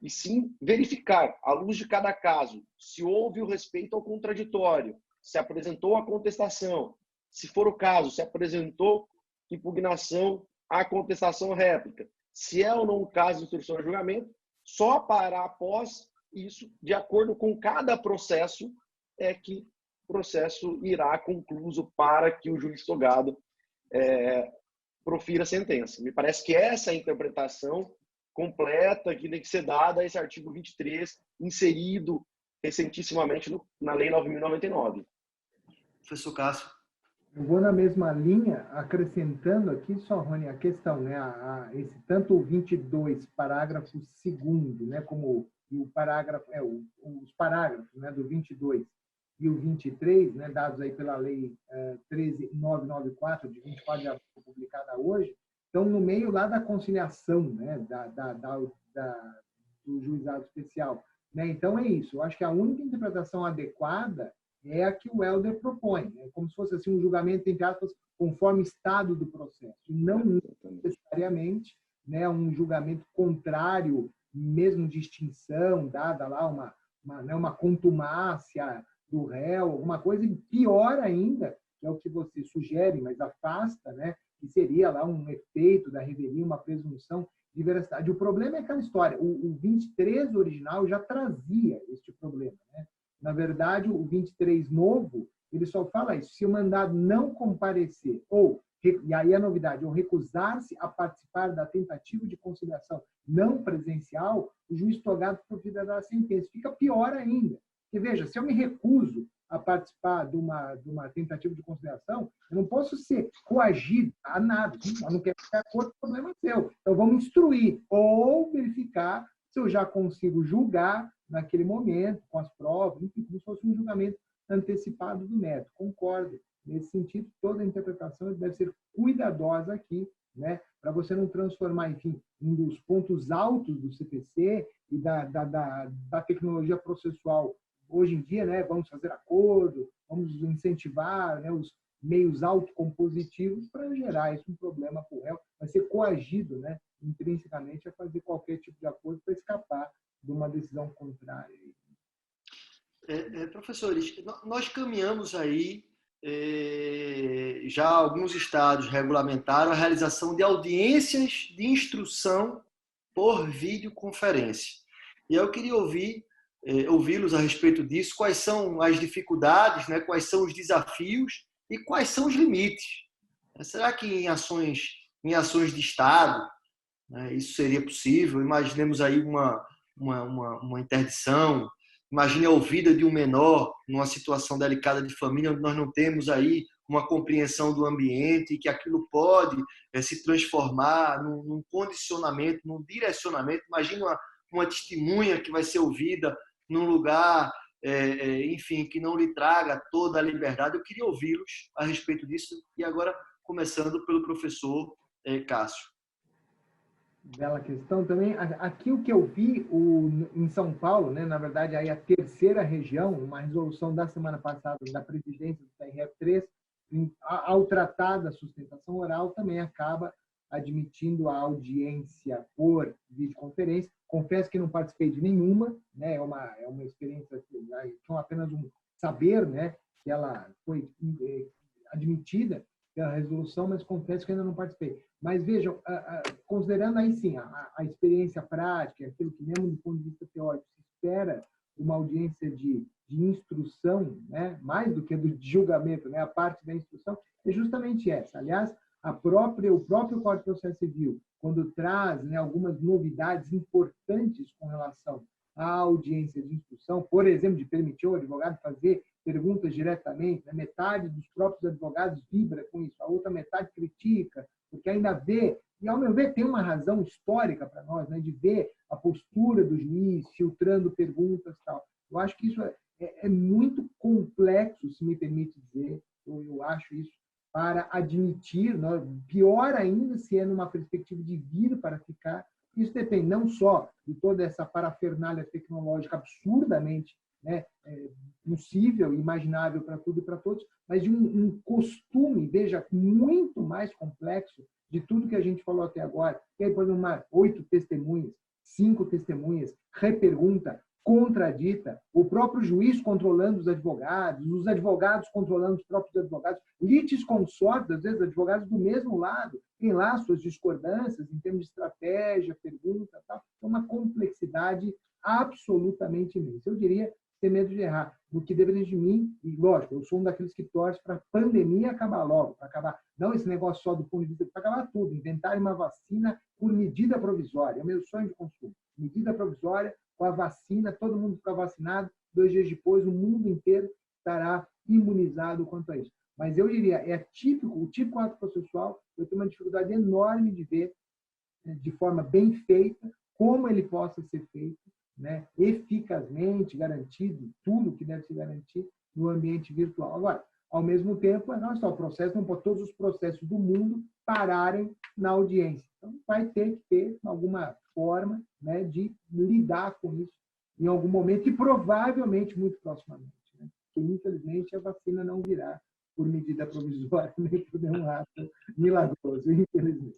E sim verificar, à luz de cada caso, se houve o respeito ao contraditório, se apresentou a contestação, se for o caso, se apresentou impugnação à contestação réplica, se é ou não o caso de instrução e julgamento, só para após isso, de acordo com cada processo, é que o processo irá concluso para que o juiz togado profira a sentença. Me parece que essa é a interpretação completa que tem que ser dada a esse artigo 23, inserido recentissimamente na Lei 9.099. Professor Cássio. Eu vou na mesma linha, acrescentando aqui só, Rony, a questão, né? Tanto o 22, parágrafo 2º, né? Como o parágrafo, os parágrafos, né? Do 22 e o 23, né? Dados aí pela Lei 13.994, de 24 de abril, publicada hoje, estão no meio lá da conciliação, né? Do juizado especial. Né? Então, é isso. Eu acho que a única interpretação adequada é a que o Helder propõe, né? Como se fosse assim, um julgamento, entre aspas, conforme o estado do processo, e não necessariamente, né, um julgamento contrário, mesmo de extinção, dada lá uma contumácia do réu, alguma coisa, e pior ainda, que é o que você sugere, mas afasta, né, que seria lá um efeito da revelia, uma presunção de veracidade. O problema é aquela história, o 23 original já trazia este problema, né? Na verdade, o 23 novo, ele só fala isso, se o mandado não comparecer, e aí a novidade, ou recusar-se a participar da tentativa de conciliação não presencial, o juiz togado proferirá a sentença. Fica pior ainda. Porque, veja, se eu me recuso a participar de uma tentativa de conciliação, eu não posso ser coagido a nada. Eu não quero ficar de acordo, o problema é seu. Então, vamos instruir ou verificar se eu já consigo julgar naquele momento, com as provas, enfim, como se fosse um julgamento antecipado do mérito. Concordo. Nesse sentido, toda a interpretação deve ser cuidadosa aqui, né, para você não transformar, enfim, um dos pontos altos do CPC e da tecnologia processual hoje em dia, né, vamos fazer acordo, vamos incentivar, né, os meios autocompositivos para gerar isso um problema para o réu, vai ser coagido, né, intrinsecamente a fazer qualquer tipo de acordo para escapar de uma decisão contrária. Professores, nós caminhamos aí, já alguns estados regulamentaram a realização de audiências de instrução por videoconferência. E eu queria ouvi-los a respeito disso, quais são as dificuldades, né, quais são os desafios e quais são os limites. Será que em ações de Estado, né, isso seria possível? Imaginemos aí uma interdição, imagine a ouvida de um menor numa situação delicada de família, onde nós não temos aí uma compreensão do ambiente e que aquilo pode se transformar num condicionamento, num direcionamento. Imagine uma testemunha que vai ser ouvida num lugar enfim, que não lhe traga toda a liberdade. Eu queria ouvi-los a respeito disso. E agora, começando pelo professor Cássio. Bela questão também. Aqui o que eu vi em São Paulo, né, na verdade, aí a terceira região, uma resolução da semana passada da presidência do TRF3, ao tratar da sustentação oral, também acaba admitindo a audiência por videoconferência. Confesso que não participei de nenhuma, né, é uma experiência, tinha apenas um saber, né, que ela foi admitida pela resolução, mas confesso que ainda não participei. Mas vejam, considerando aí sim a experiência prática, aquilo que mesmo do ponto de vista teórico se espera uma audiência de instrução, né, mais do que do julgamento, né, a parte da instrução, é justamente essa. Aliás, o próprio Código de Processo Civil, quando traz, né, algumas novidades importantes com relação à audiência de instrução, por exemplo, de permitir ao advogado fazer perguntas diretamente, né, metade dos próprios advogados vibra com isso, a outra metade critica, porque ainda vê, e ao meu ver tem uma razão histórica para nós, né, de ver a postura do juiz filtrando perguntas e tal. Eu acho que isso é muito complexo, se me permite dizer, eu acho isso, para admitir, né, pior ainda se é numa perspectiva de vir para ficar. Isso depende não só de toda essa parafernália tecnológica absurdamente, né, possível, imaginável para tudo e para todos, mas de um costume, veja, muito mais complexo de tudo que a gente falou até agora. E aí, por exemplo, 8 testemunhas, 5 testemunhas, repergunta, contradita, o próprio juiz controlando os advogados controlando os próprios advogados, litisconsortes, às vezes advogados do mesmo lado, têm lá suas discordâncias em termos de estratégia, pergunta, tal. É uma complexidade absolutamente imensa. Eu diria ter medo de errar, no que depende de mim, e lógico, eu sou um daqueles que torce para a pandemia acabar logo, para acabar, não esse negócio só do ponto de vista, para acabar tudo, inventar uma vacina por medida provisória, é o meu sonho de consumo, medida provisória, com a vacina, todo mundo fica vacinado, 2 dias depois o mundo inteiro estará imunizado quanto a isso. Mas eu diria, o típico ato processual, eu tenho uma dificuldade enorme de ver, de forma bem feita, como ele possa ser feito, né, eficazmente, garantido, tudo que deve se garantir no ambiente virtual. Agora, ao mesmo tempo, não só o processo, não pode todos os processos do mundo pararem na audiência. Então, vai ter que ter alguma forma, né, de lidar com isso em algum momento e provavelmente muito proximamente, né? Porque, infelizmente, a vacina não virá por medida provisória, nem por nenhum ato milagroso, infelizmente.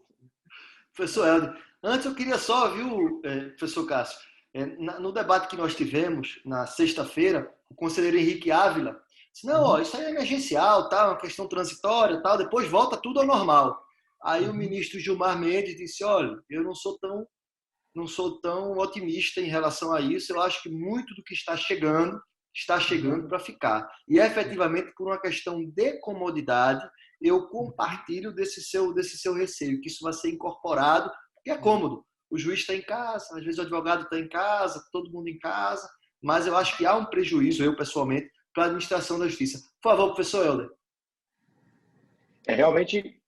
Professor Helder, antes eu queria só, viu, professor Cássio, no debate que nós tivemos na sexta-feira, o conselheiro Henrique Ávila disse, não, isso aí é emergencial, tá, uma questão transitória, tal, depois volta tudo ao normal. Aí o ministro Gilmar Mendes disse, olha, eu não sou tão otimista em relação a isso, eu acho que muito do que está chegando para ficar. E efetivamente, por uma questão de comodidade, eu compartilho desse seu receio, que isso vai ser incorporado, porque é cômodo. O juiz está em casa, às vezes o advogado está em casa, todo mundo em casa, mas eu acho que há um prejuízo, eu pessoalmente, para a administração da justiça. Por favor, professor Helder. Realmente,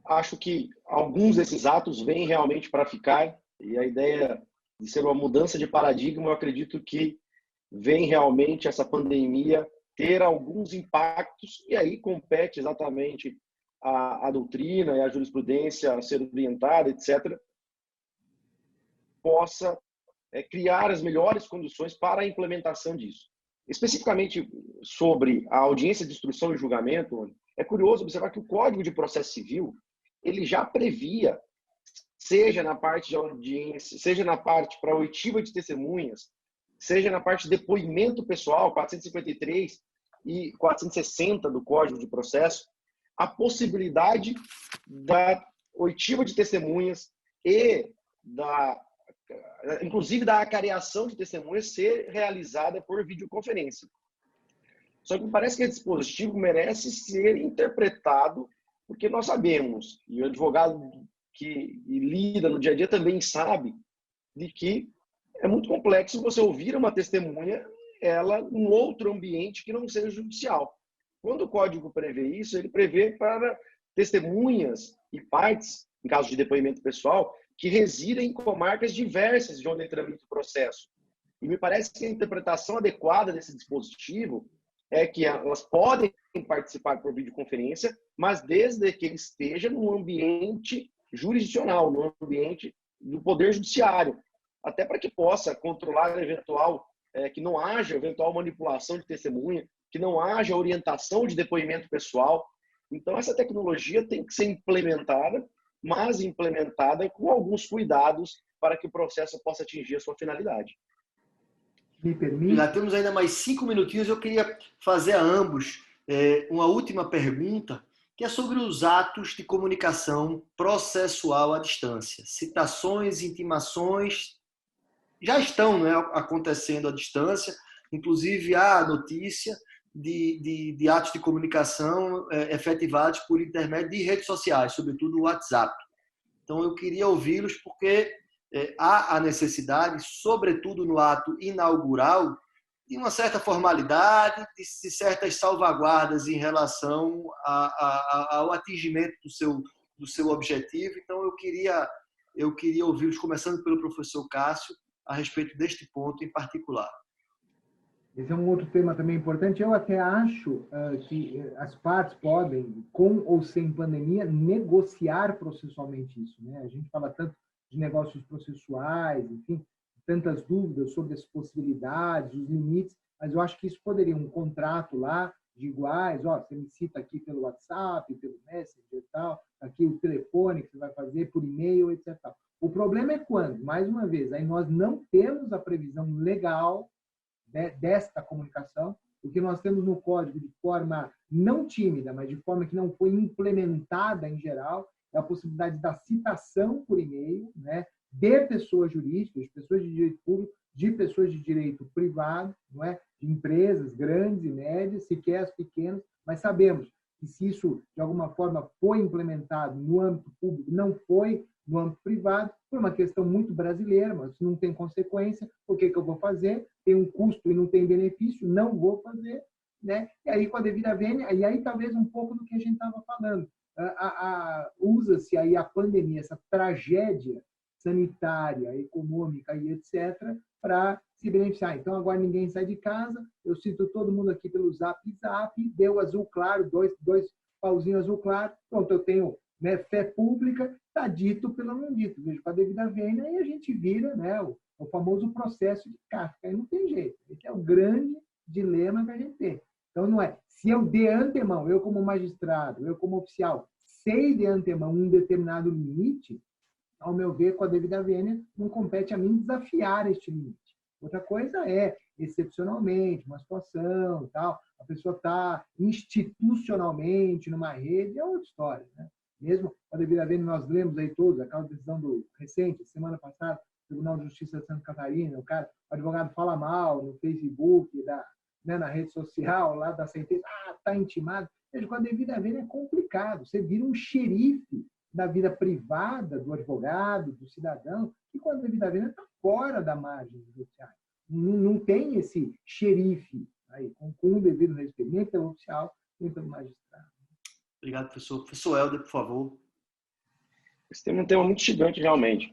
acho que alguns desses atos vêm realmente para ficar, e a ideia de ser uma mudança de paradigma, eu acredito que vem realmente essa pandemia ter alguns impactos, e aí compete exatamente a doutrina e a jurisprudência a ser orientada, etc., possa criar as melhores condições para a implementação disso. Especificamente sobre a audiência de instrução e julgamento, é curioso observar que o Código de Processo Civil ele já previa, seja na parte de audiência, seja na parte para oitiva de testemunhas, seja na parte de depoimento pessoal, 453 e 460 do Código de Processo, a possibilidade da oitiva de testemunhas e inclusive da acareação de testemunhas ser realizada por videoconferência. Só que me parece que esse dispositivo merece ser interpretado, porque nós sabemos, e o advogado que lida no dia a dia também sabe, de que é muito complexo você ouvir uma testemunha ela num outro ambiente que não seja judicial. Quando o Código prevê isso, ele prevê para testemunhas e partes, em caso de depoimento pessoal, que residem em comarcas diversas de onde tramita o processo. E me parece que a interpretação adequada desse dispositivo é que elas podem participar por videoconferência, mas desde que ele esteja no ambiente jurisdicional, no ambiente do Poder Judiciário, até para que possa controlar que não haja eventual manipulação de testemunha, que não haja orientação de depoimento pessoal. Então, essa tecnologia tem que ser implementada, mas implementada com alguns cuidados para que o processo possa atingir a sua finalidade. Me permite? Já temos ainda mais 5 minutinhos. Eu queria fazer a ambos uma última pergunta, que é sobre os atos de comunicação processual à distância. Citações, intimações já estão, né, acontecendo à distância. Inclusive, há notícia de atos de comunicação efetivados por intermédio de redes sociais, sobretudo o WhatsApp. Então, eu queria ouvi-los porque há a necessidade, sobretudo no ato inaugural, de uma certa formalidade, de certas salvaguardas em relação ao atingimento do seu objetivo. Então, eu queria ouvi-los, começando pelo professor Cássio, a respeito deste ponto em particular. Esse é um outro tema também importante. Eu até acho que as partes podem, com ou sem pandemia, negociar processualmente isso, né? A gente fala tanto de negócios processuais, enfim, tantas dúvidas sobre as possibilidades, os limites, mas eu acho que isso poderia, um contrato lá de iguais, você me cita aqui pelo WhatsApp, pelo Messenger e tal, aqui o telefone que você vai fazer, por e-mail, etc. O problema é quando, mais uma vez, aí nós não temos a previsão legal desta comunicação, o que nós temos no código de forma não tímida, mas de forma que não foi implementada em geral, é a possibilidade da citação por e-mail, né, de pessoas jurídicas, de pessoas de direito público, de pessoas de direito privado, não é? De empresas grandes e médias, sequer as pequenas, mas sabemos que se isso, de alguma forma, foi implementado no âmbito público, não foi no âmbito privado, por uma questão muito brasileira, mas não tem consequência, o que eu vou fazer? Tem um custo e não tem benefício, não vou fazer, né? E aí, com a devida vênia, e aí talvez um pouco do que a gente estava falando, usa-se aí a pandemia, essa tragédia sanitária, econômica e etc., para se beneficiar. Então, agora ninguém sai de casa, eu cito todo mundo aqui pelo Zap, deu azul claro, dois pauzinhos azul claro, pronto, eu tenho, né, fé pública, está dito pelo não dito, vejo com a devida vênia, e a gente vira, né, o famoso processo de Kafka, aí não tem jeito. Esse é o grande dilema que a gente tem. Então, não é, se eu de antemão, eu como magistrado, eu como oficial, sei de antemão um determinado limite, ao meu ver, com a devida vênia, não compete a mim desafiar este limite. Outra coisa é, excepcionalmente, uma situação, tal, a pessoa está institucionalmente numa rede, é outra história, né? Mesmo com a devida vênia, nós lemos aí todos, aquela decisão recente, semana passada, Tribunal de Justiça de Santa Catarina, o advogado fala mal no Facebook, né, na rede social, lá da sentença, está intimado. Veja, com a devida vênia é complicado, você vira um xerife da vida privada do advogado, do cidadão, e com a devida vênia está fora da margem judiciária. Não tem esse xerife aí, com o devido respeito, nem pelo oficial, nem pelo magistrado. Obrigado, professor. Professor Helder, por favor. Esse tema é um tema muito gigante, realmente.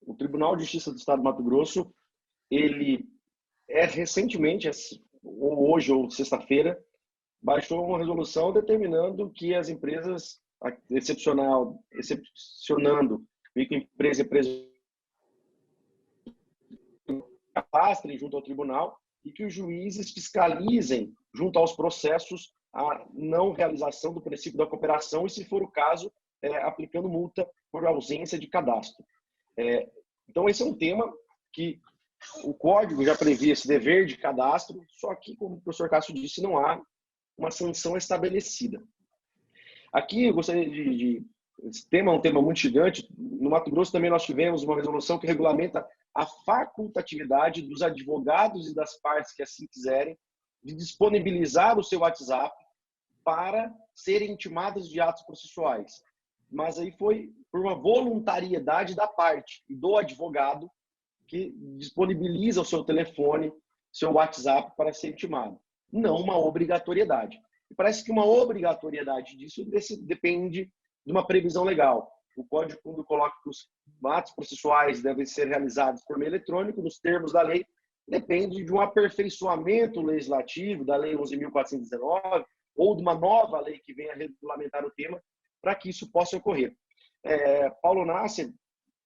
O Tribunal de Justiça do Estado do Mato Grosso, ele recentemente, ou hoje ou sexta-feira, baixou uma resolução determinando que as empresas, excepcionando microempresa e empresa, cadastrem junto ao tribunal e que os juízes fiscalizem junto aos processos a não realização do princípio da cooperação e, se for o caso, aplicando multa por ausência de cadastro. Então, esse é um tema que o Código já previa esse dever de cadastro, só que, como o professor Cássio disse, não há uma sanção estabelecida. Aqui, eu gostaria esse tema é um tema muito gigante. No Mato Grosso também nós tivemos uma resolução que regulamenta a facultatividade dos advogados e das partes que assim quiserem de disponibilizar o seu WhatsApp para serem intimadas de atos processuais. Mas aí foi por uma voluntariedade da parte e do advogado que disponibiliza o seu telefone, seu WhatsApp para ser intimado. Não uma obrigatoriedade. E parece que uma obrigatoriedade disso depende de uma previsão legal. O Código, quando coloca que os atos processuais devem ser realizados por meio eletrônico, nos termos da lei, depende de um aperfeiçoamento legislativo, da Lei 11.419, ou de uma nova lei que venha regulamentar o tema, para que isso possa ocorrer. Paulo Nasser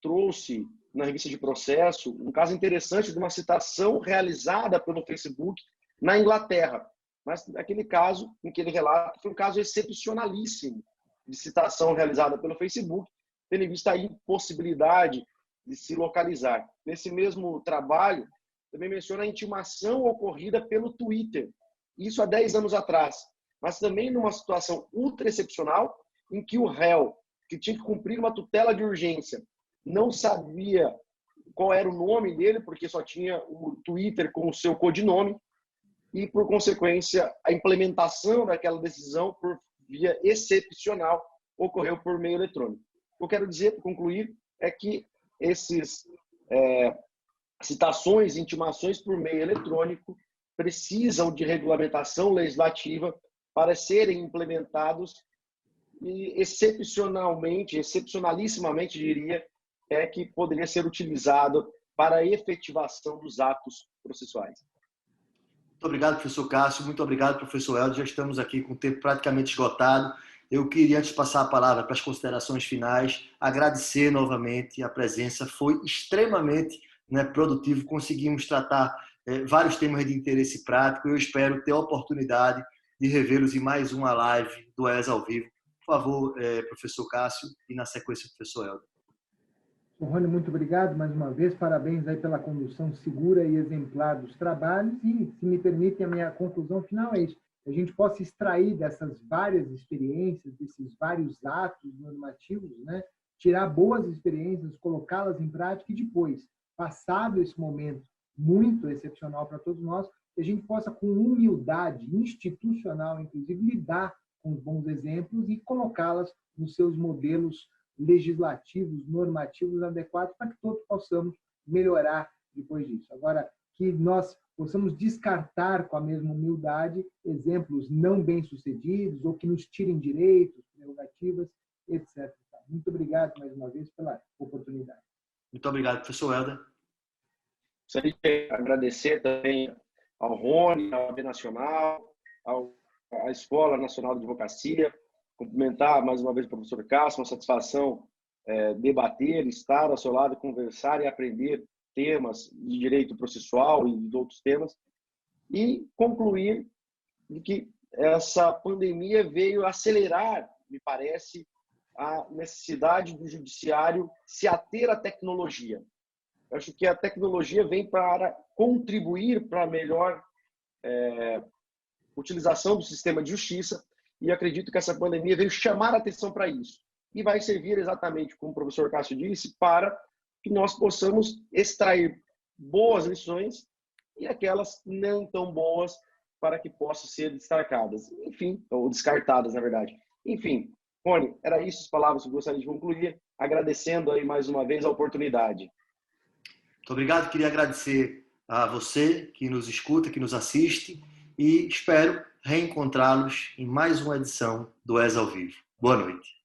trouxe na revista de processo um caso interessante de uma citação realizada pelo Facebook na Inglaterra. Mas aquele caso em que ele relata foi um caso excepcionalíssimo de citação realizada pelo Facebook, tendo em vista a impossibilidade de se localizar. Nesse mesmo trabalho, também menciona a intimação ocorrida pelo Twitter, isso há 10 anos atrás, mas também numa situação ultra excepcional em que o réu, que tinha que cumprir uma tutela de urgência, não sabia qual era o nome dele, porque só tinha o Twitter com o seu codinome, e, por consequência, a implementação daquela decisão por via excepcional ocorreu por meio eletrônico. O que eu quero dizer, para concluir, é que esses citações, intimações por meio eletrônico precisam de regulamentação legislativa para serem implementados e excepcionalissimamente, diria, que poderia ser utilizado para a efetivação dos atos processuais. Muito obrigado, professor Cássio. Muito obrigado, professor Helder. Já estamos aqui com o tempo praticamente esgotado. Eu queria, antes de passar a palavra para as considerações finais, agradecer novamente a presença. Foi extremamente produtivo. Conseguimos tratar vários temas de interesse prático. Eu espero ter a oportunidade de revê-los em mais uma live do ESA ao vivo. Por favor, professor Cássio, e na sequência, professor Helder. Rony, muito obrigado mais uma vez. Parabéns aí pela condução segura e exemplar dos trabalhos. E, se me permitem, a minha conclusão final é isso. A gente possa extrair dessas várias experiências, desses vários atos normativos, tirar boas experiências, colocá-las em prática e depois, passado esse momento muito excepcional para todos nós, que a gente possa, com humildade institucional, inclusive, lidar com os bons exemplos e colocá-las nos seus modelos legislativos, normativos adequados para que todos possamos melhorar depois disso. Agora, que nós possamos descartar com a mesma humildade exemplos não bem-sucedidos ou que nos tirem direitos, prerrogativas, etc. Muito obrigado mais uma vez pela oportunidade. Muito obrigado, professor Helder. Gostaria de agradecer também ao Rony, à OAB Nacional, à Escola Nacional de Advocacia, cumprimentar mais uma vez o professor Cássio, uma satisfação debater, estar ao seu lado, conversar e aprender temas de direito processual e de outros temas, e concluir de que essa pandemia veio acelerar, me parece, a necessidade do judiciário se ater à tecnologia. Eu acho que a tecnologia vem para contribuir para a melhor utilização do sistema de justiça, e acredito que essa pandemia veio chamar a atenção para isso. E vai servir exatamente, como o professor Cássio disse, para que nós possamos extrair boas lições e aquelas não tão boas para que possam ser destacadas. Enfim, ou descartadas, na verdade. Enfim, Rony, era isso as palavras que eu gostaria de concluir, agradecendo aí mais uma vez a oportunidade. Muito obrigado. Queria agradecer a você que nos escuta, que nos assiste, e espero reencontrá-los em mais uma edição do ESA ao Vivo. Boa noite.